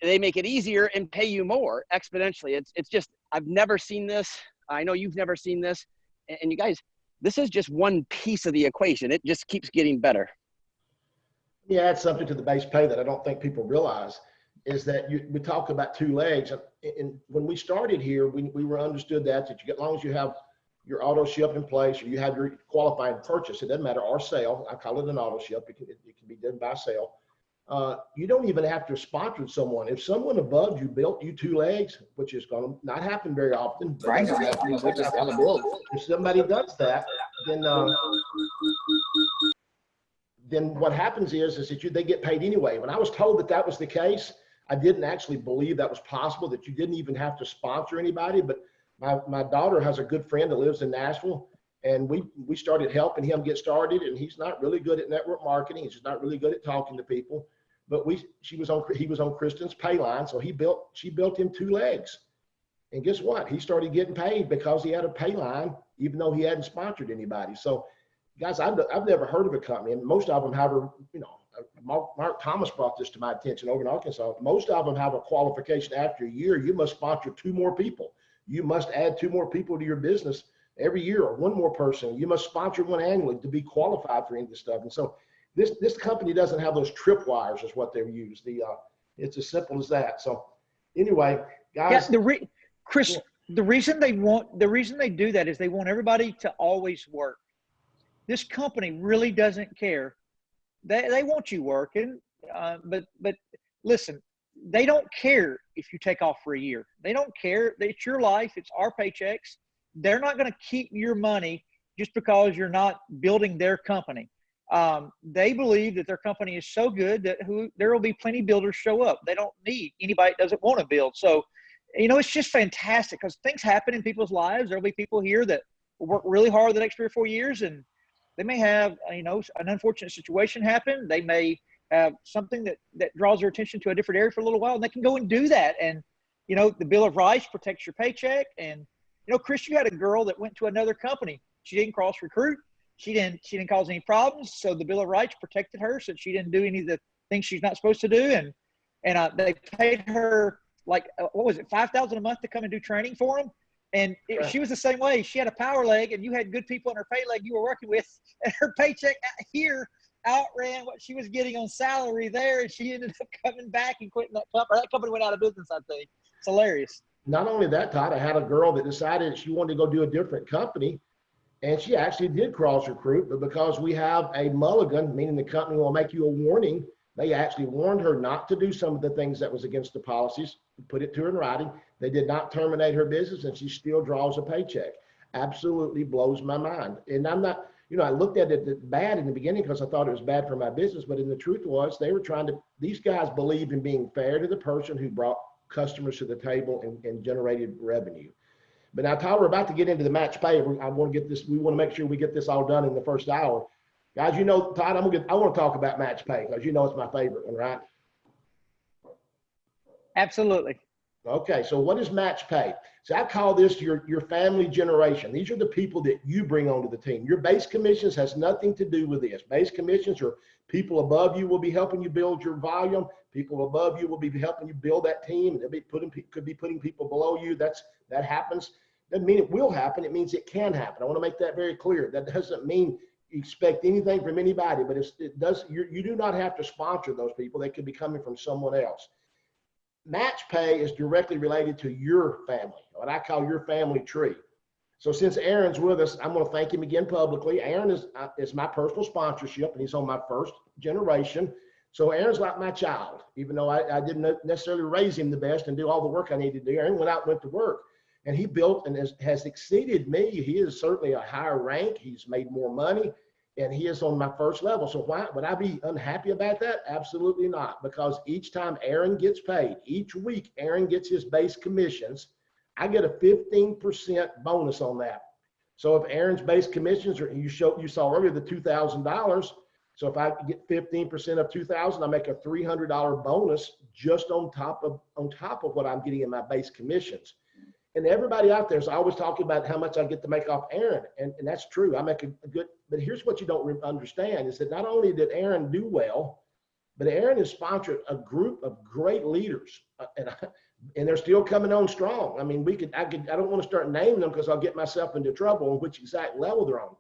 They make it easier and pay you more exponentially. It's just, I've never seen this. I know you've never seen this. And you guys, this is just one piece of the equation. It just keeps getting better. Yeah, add something to the base pay that I don't think people realize is that we talk about 2 legs. And when we started here, we were understood that you get, as long as you have your auto ship in place, or you have your qualifying purchase, it doesn't matter, or sale. I call it an auto ship. It can be done by sale. You don't even have to sponsor someone. If someone above you built you 2 legs, which is going to not happen very often, but Right. if somebody does that, then what happens is that they get paid anyway. When I was told that was the case, I didn't actually believe that was possible, that you didn't even have to sponsor anybody. But my daughter has a good friend that lives in Nashville, and we started helping him get started. And he's not really good at network marketing. He's just not really good at talking to people. But he was on Kristen's pay line, so she built him 2 legs. And guess what? He started getting paid because he had a pay line, even though he hadn't sponsored anybody. So, guys, I've never heard of a company, and most of them have Mark Thomas brought this to my attention over in Arkansas. Most of them have a qualification after a year. You must sponsor 2 more people. You must add 2 more people to your business every year, or 1 more person. You must sponsor 1 annually to be qualified for any of this stuff. And so this company doesn't have those tripwires, is what they use. It's as simple as that. So anyway, guys. Yeah, Chris, the reason they do that is they want everybody to always work. This company really doesn't care. They want you working, but listen, they don't care if you take off for a year. They don't care. It's your life. It's our paychecks. They're not going to keep your money just because you're not building their company. They believe that their company is so good that there will be plenty of builders show up. They don't need anybody that doesn't want to build. So, it's just fantastic because things happen in people's lives. There'll be people here that will work really hard the next 3 or 4 years, and they may have, an unfortunate situation happen. They may have something that draws their attention to a different area for a little while, and they can go and do that. And, the Bill of Rights protects your paycheck. And, Chris, you had a girl that went to another company. She didn't cross recruit. She didn't cause any problems. So the Bill of Rights protected her so she didn't do any of the things she's not supposed to do. And they paid her what was it, $5,000 a month to come and do training for them. And she was the same way. She had a power leg, and you had good people in her pay leg you were working with, and her paycheck here outran what she was getting on salary there, and she ended up coming back and quitting that company. That company went out of business, I think. It's hilarious. Not only that, Todd, I had a girl that decided she wanted to go do a different company, and she actually did cross recruit, but because we have a mulligan, meaning the company will make you a warning, they actually warned her not to do some of the things that was against the policies, put it to her in writing. They did not terminate her business, and she still draws a paycheck. Absolutely blows my mind. And I'm not, I looked at it bad in the beginning because I thought it was bad for my business, but the truth was they were these guys believe in being fair to the person who brought customers to the table and generated revenue. But now, Todd, we're about to get into the match pay. We want to make sure we get this all done in the first hour. Guys, Todd, I want to talk about match pay because it's my favorite one, right? Absolutely. Okay, so what is match pay? So I call this your family generation. These are the people that you bring onto the team. Your base commissions has nothing to do with this. Base commissions are people above you will be helping you build your volume. People above you will be helping you build that team. They'll be could be putting people below you. That happens. Doesn't mean it will happen. It means it can happen. I want to make that very clear. That doesn't mean expect anything from anybody, but it does. You do not have to sponsor those people. They could be coming from someone else. Match pay is directly related to your family, what I call your family tree. So since Aaron's with us, I'm going to thank him again publicly. Aaron is my personal sponsorship, and he's on my first generation. So Aaron's like my child, even though I didn't necessarily raise him the best and do all the work I needed to do. Aaron went out and went to work. And he built and has exceeded me. He is certainly a higher rank. He's made more money, and he is on my first level. So why would I be unhappy about that? Absolutely not, because each time Aaron gets paid, each week Aaron gets his base commissions, I get a 15% bonus on that. So if Aaron's base commissions are, you saw earlier the $2,000. So if I get 15% of 2,000, I make a $300 bonus just on top of what I'm getting in my base commissions. And everybody out there is always talking about how much I get to make off Aaron. And that's true. I make a good, but here's what you don't understand is that not only did Aaron do well, but Aaron has sponsored a group of great leaders. And they're still coming on strong. I mean, I don't want to start naming them because I'll get myself into trouble on which exact level they're on.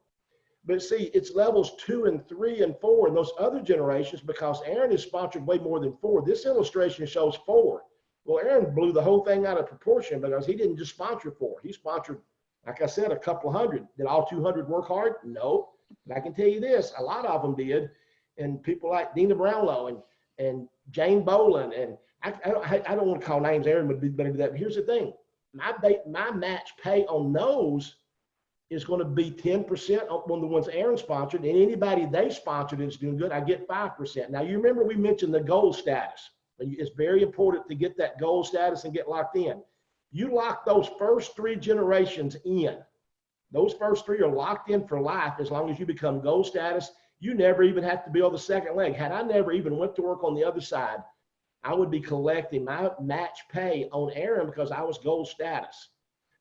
But see, it's levels 2 and 3 and 4 in those other generations because Aaron has sponsored way more than 4. This illustration shows 4. Well, Aaron blew the whole thing out of proportion because he didn't just sponsor 4. He sponsored, like I said, a couple hundred. Did all 200 work hard? No. But I can tell you this, a lot of them did. And people like Dina Brownlow and Jane Boland, and I don't want to call names, Aaron would be better than that. But here's the thing, my match pay on those is going to be 10% on the ones Aaron sponsored, and anybody they sponsored is doing good, I get 5%. Now, you remember we mentioned the gold status. It's very important to get that gold status and get locked in. You lock those first 3 generations in. Those first 3 are locked in for life as long as you become gold status. You never even have to build the second leg. Had I never even went to work on the other side, I would be collecting my match pay on Aaron because I was gold status.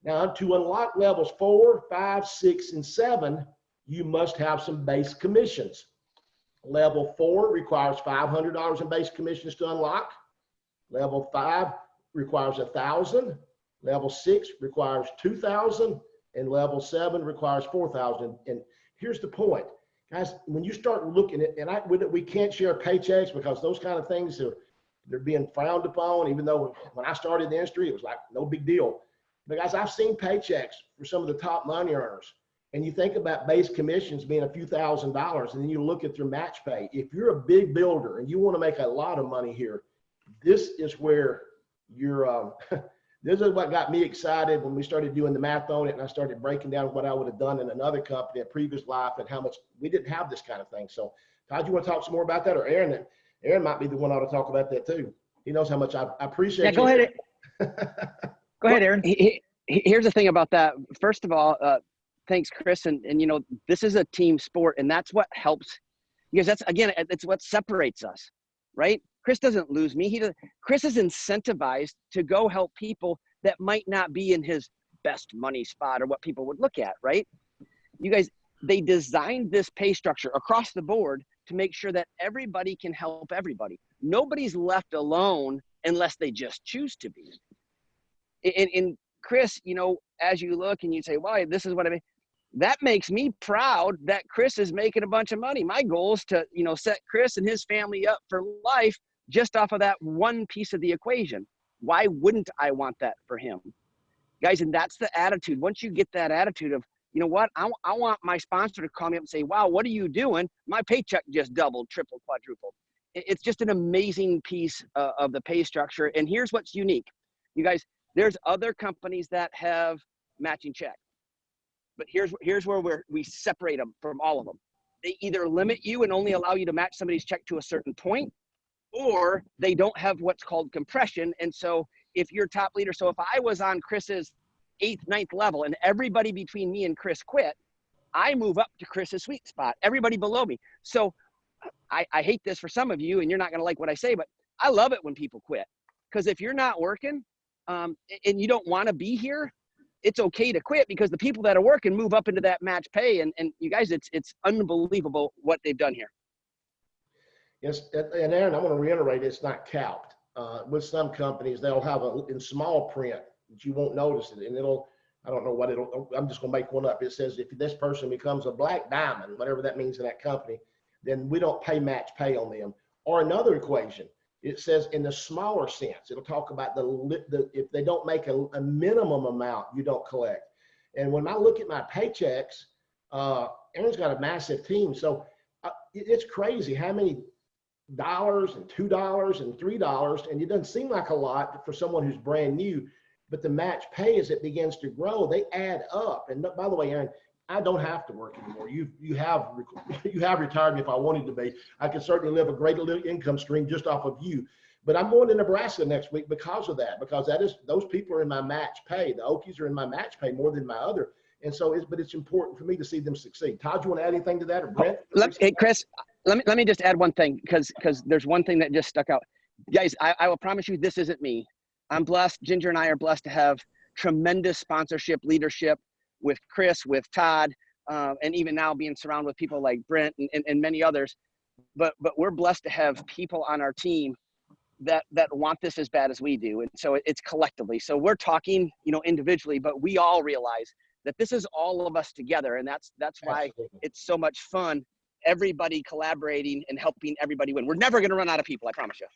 Now, to unlock levels 4, 5, 6, and 7, you must have some base commissions. Level 4 requires $500 in base commissions to unlock. Level 5 requires 1,000. Level 6 requires 2,000. And level 7 requires 4,000. And here's the point. Guys, when you start looking at, and we can't share paychecks because those kind of things they're being frowned upon, even though when I started the industry, it was like no big deal. But guys, I've seen paychecks for some of the top money earners. And you think about base commissions being a few $1,000s, and then you look at your match pay. If you're a big builder and you want to make a lot of money here, this is where you're, this is what got me excited when we started doing the math on it, and I started breaking down what I would have done in another company, a previous life, and how much we didn't have this kind of thing. So, Todd, you want to talk some more about that, or Aaron? Aaron might be the one ought to talk about that too. He knows how much I appreciate. Yeah, go ahead. Go ahead, Aaron. Here's the thing about that. First of all, thanks, Chris. And this is a team sport, and that's what helps, because it's what separates us, right? Chris doesn't lose me. Chris is incentivized to go help people that might not be in his best money spot or what people would look at, right? You guys, they designed this pay structure across the board to make sure that everybody can help everybody. Nobody's left alone unless they just choose to be. And Chris, as you look and you say, well, this is what I mean, that makes me proud that Chris is making a bunch of money. My goal is to, set Chris and his family up for life just off of that one piece of the equation. Why wouldn't I want that for him? Guys, and that's the attitude. Once you get that attitude of, you know what, I want my sponsor to call me up and say, wow, what are you doing? My paycheck just doubled, tripled, quadrupled. It's just an amazing piece of the pay structure. And here's what's unique. You guys, there's other companies that have matching check. But here's where we separate them from all of them. They either limit you and only allow you to match somebody's check to a certain point, or they don't have what's called compression. And so if you're top leader, so if I was on Chris's 8th, 9th level and everybody between me and Chris quit, I move up to Chris's sweet spot, everybody below me. So I hate this for some of you, and you're not going to like what I say, but I love it when people quit. Because if you're not working and you don't want to be here, it's okay to quit, because the people that are working move up into that match pay. And you guys, it's unbelievable what they've done here. Yes, and Aaron, I want to reiterate, it's not capped. With some companies, they'll have in small print that you won't notice it, and I don't know what I'm just going to make one up. It says if this person becomes a black diamond, whatever that means in that company, then we don't pay match pay on them. Or another equation, it says in the smaller sense, it'll talk about if they don't make a minimum amount, you don't collect. And when I look at my paychecks, Aaron's got a massive team. So it's crazy how many dollars and $2 and $3, and it doesn't seem like a lot for someone who's brand new. but the match pay, as it begins to grow, they add up. And by the way, Aaron, I don't have to work anymore. You have retired me if I wanted to be. I could certainly live a great little income stream just off of you. But I'm going to Nebraska next week because of that, because those people are in my match pay. The Okies are in my match pay more than my other. And so it's important for me to see them succeed. Todd, you want to add anything to that, or Brent? Hey, Chris, let me just add one thing, because there's one thing that just stuck out. Guys, I will promise you this isn't me. I'm blessed. Ginger and I are blessed to have tremendous sponsorship leadership with Chris, with Todd, and even now being surrounded with people like Brent and many others. But we're blessed to have people on our team that want this as bad as we do. And so it's collectively. So we're talking, individually, but we all realize that this is all of us together. And that's why Absolutely. it's so much fun, everybody collaborating and helping everybody win. We're never going to run out of people, I promise you.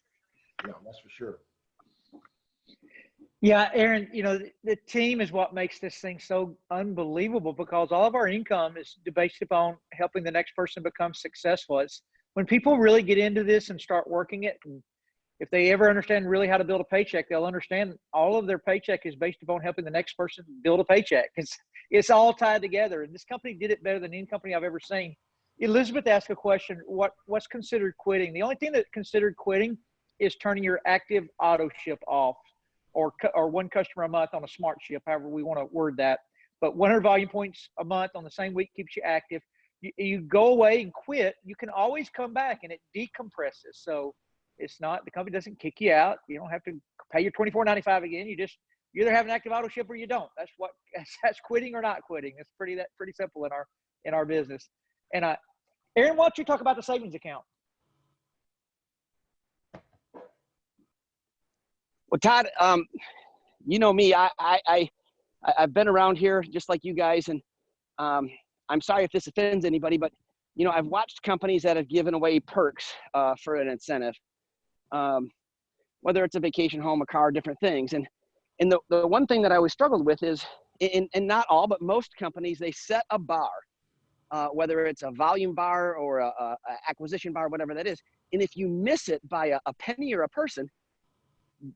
Yeah, that's for sure. Yeah, Aaron, the team is what makes this thing so unbelievable, because all of our income is based upon helping the next person become successful. It's when people really get into this and start working it, and if they ever understand really how to build a paycheck, they'll understand all of their paycheck is based upon helping the next person build a paycheck. It's all tied together, and this company did it better than any company I've ever seen. Elizabeth asked a question, what's considered quitting? The only thing that's considered quitting is turning your active auto ship off, or one customer a month on a smart ship, however we want to word that. But 100 volume points a month on the same week keeps you active. You go away and quit, you can always come back, and it decompresses. So it's not, the company doesn't kick you out. You don't have to pay your $24.95 again. You either have an active auto ship or you don't. That's quitting or not quitting. It's pretty simple in our business. And Aaron, why don't you talk about the savings account? Well, Todd, you know me, I've been around here just like you guys, and I'm sorry if this offends anybody, but I've watched companies that have given away perks for an incentive, whether it's a vacation home, a car, different things. And the one thing that I always struggled with is, and not all, but most companies, they set a bar, whether it's a volume bar or a acquisition bar, whatever that is. And if you miss it by a penny or a person,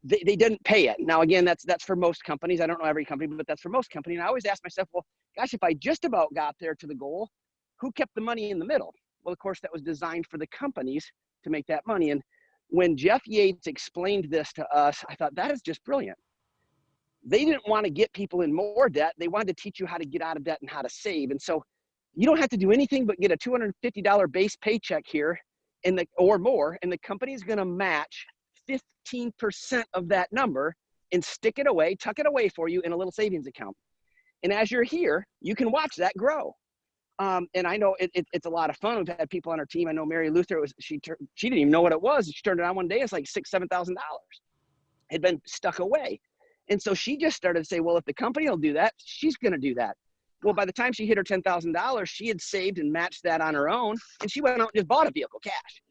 they didn't pay it. Now, again, that's for most companies. I don't know every company, but that's for most companies. And I always ask myself, well, gosh, if I just about got there to the goal, who kept the money in the middle? Well, of course, that was designed for the companies to make that money. And when Jeff Yates explained this to us, I thought, that is just brilliant. They didn't want to get people in more debt. They wanted to teach you how to get out of debt and how to save. And so you don't have to do anything but get a $250 base paycheck here or more, and the company is going to match 15% of that number and stick it away, tuck it away for you in a little savings account. And as you're here, you can watch that grow. And I know it's a lot of fun. We've had people on our team. I know Mary Luther, she didn't even know what it was. She turned it on one day. It's like $6,000, $7,000. Had been stuck away. And so she just started to say, well, if the company will do that, she's going to do that. Well, by the time she hit her $10,000, she had saved and matched that on her own. And she went out and just bought a vehicle cash.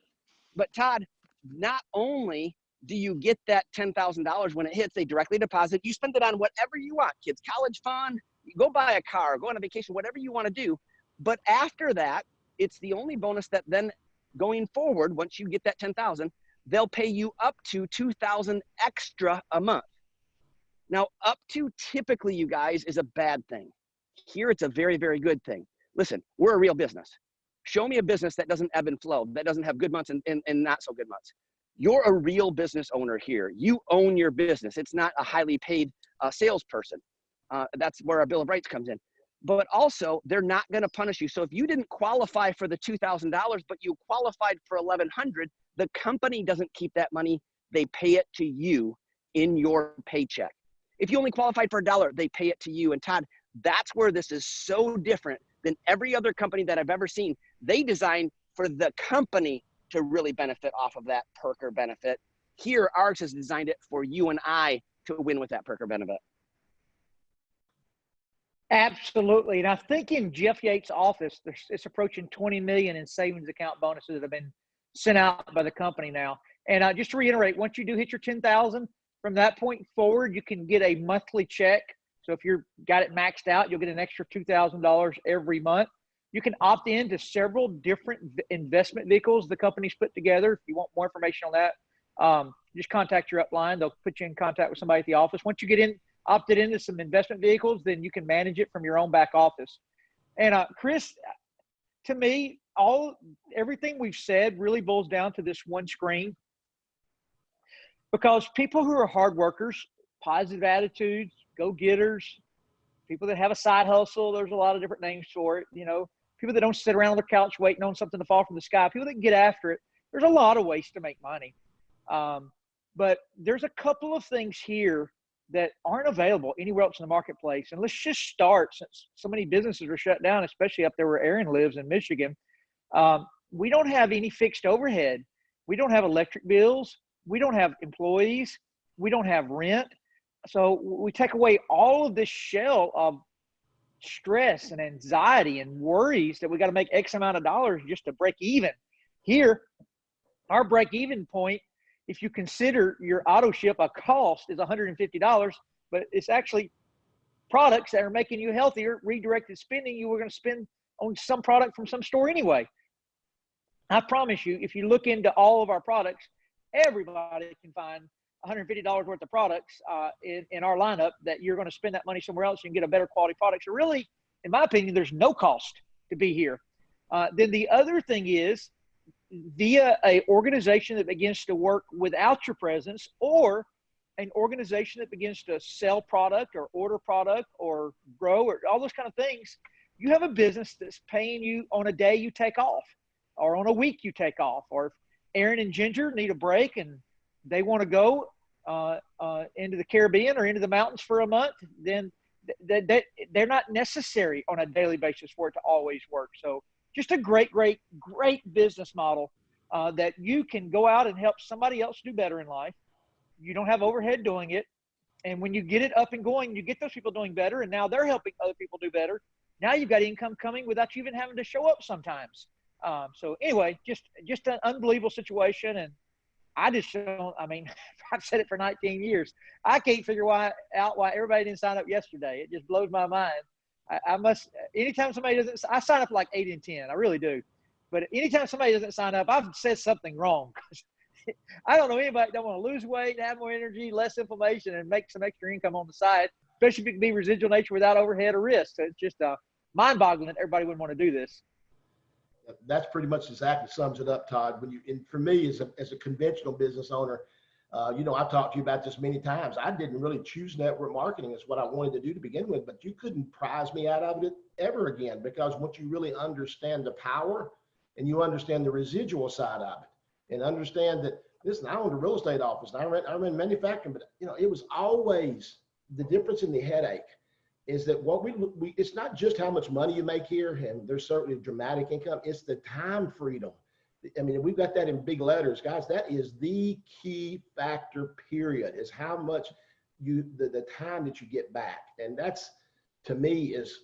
But Todd, not only do you get that $10,000 when it hits, they directly deposit, you spend it on whatever you want, kids' college fund, you go buy a car, go on a vacation, whatever you want to do. But after that, it's the only bonus that then going forward, once you get that 10,000, they'll pay you up to 2,000 extra a month. Now, up to typically, you guys, is a bad thing. Here, it's a very, very good thing. Listen, we're a real business. Show me a business that doesn't ebb and flow, that doesn't have good months and not so good months. You're a real business owner here. You own your business. It's not a highly paid salesperson. That's where our Bill of Rights comes in. But also, they're not going to punish you. So if you didn't qualify for the $2,000, but you qualified for $1,100, the company doesn't keep that money. They pay it to you in your paycheck. If you only qualified for $1, they pay it to you. And Todd, that's where this is so different than every other company that I've ever seen. They design for the company to really benefit off of that perk or benefit. Here, ARIIX has designed it for you and I to win with that perk or benefit. Absolutely. And I think in Jeff Yates' office, it's approaching 20 million in savings account bonuses that have been sent out by the company now. And just to reiterate, once you do hit your 10,000, from that point forward, you can get a monthly check. So if you've got it maxed out, you'll get an extra $2,000 every month. You can opt in to several different investment vehicles the company's put together. If you want more information on that, just contact your upline. They'll put you in contact with somebody at the office. Once you get in, opted into some investment vehicles, then you can manage it from your own back office. And Chris, to me, everything we've said really boils down to this one screen, because people who are hard workers, positive attitudes, go-getters, people that have a side hustle, there's a lot of different names for it, you know, people that don't sit around on their couch waiting on something to fall from the sky, people that get after it. There's a lot of ways to make money. But there's a couple of things here that aren't available anywhere else in the marketplace. And let's just start, since so many businesses are shut down, especially up there where Aaron lives in Michigan. We don't have any fixed overhead. We don't have electric bills. We don't have employees. We don't have rent. So we take away all of this shell of stress and anxiety and worries that we got to make X amount of dollars just to break even. Here, our break even point, if you consider your auto ship a cost, is $150, but it's actually products that are making you healthier, redirected spending you were going to spend on some product from some store anyway. I promise you, if you look into all of our products, everybody can find $150 worth of products in our lineup that you're going to spend that money somewhere else and get a better quality product. So really, in my opinion, there's no cost to be here. Then the other thing is, via a organization that begins to work without your presence, or an organization that begins to sell product or order product or grow or all those kind of things, you have a business that's paying you on a day you take off or on a week you take off. Or if Aaron and Ginger need a break and they want to go into the Caribbean or into the mountains for a month, then they're not necessary on a daily basis for it to always work. So just a great, great, great business model that you can go out and help somebody else do better in life. You don't have overhead doing it. And when you get it up and going, you get those people doing better, and now they're helping other people do better. Now you've got income coming without you even having to show up sometimes. So anyway, just an unbelievable situation. And I just don't, I mean, I've said it for 19 years. I can't figure out why everybody didn't sign up yesterday. It just blows my mind. I must, anytime somebody doesn't, I sign up like 8 and 10. I really do. But anytime somebody doesn't sign up, I've said something wrong. I don't know anybody that want to lose weight, have more energy, less inflammation, and make some extra income on the side, especially if it can be residual nature without overhead or risk. So it's just mind-boggling that everybody would want to do this. That's pretty much exactly sums it up, Todd. And for me, as a conventional business owner, you know, I've talked to you about this many times. I didn't really choose network marketing as what I wanted to do to begin with, but you couldn't prize me out of it ever again, because once you really understand the power and you understand the residual side of it, and understand that, listen, I owned a real estate office and I ran manufacturing, but you know, it was always the difference in the headache is that what we it's not just how much money you make here, and there's certainly dramatic income, it's the time freedom. I mean, we've got that in big letters, guys. That is the key factor, period, is how much the time that you get back. And that's, to me, is,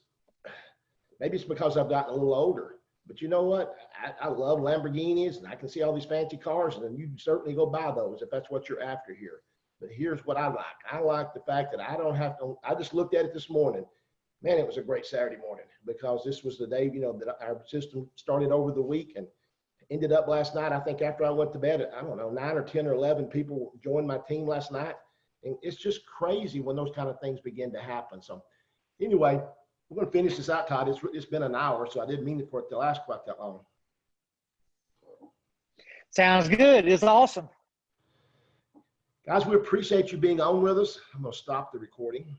maybe it's because I've gotten a little older, but you know what? I love Lamborghinis, and I can see all these fancy cars, and then you can certainly go buy those if that's what you're after here. But here's what I like. I like the fact that I don't have to, I just looked at it this morning. Man, it was a great Saturday morning, because this was the day, you know, that our system started over the week, and ended up last night. I think after I went to bed, I don't know, 9 or 10 or 11 people joined my team last night. And it's just crazy when those kind of things begin to happen. So anyway, we're going to finish this out, Todd. It's been an hour, so I didn't mean for it to last quite that long. Sounds good. It's awesome. Guys, we appreciate you being on with us. I'm going to stop the recording.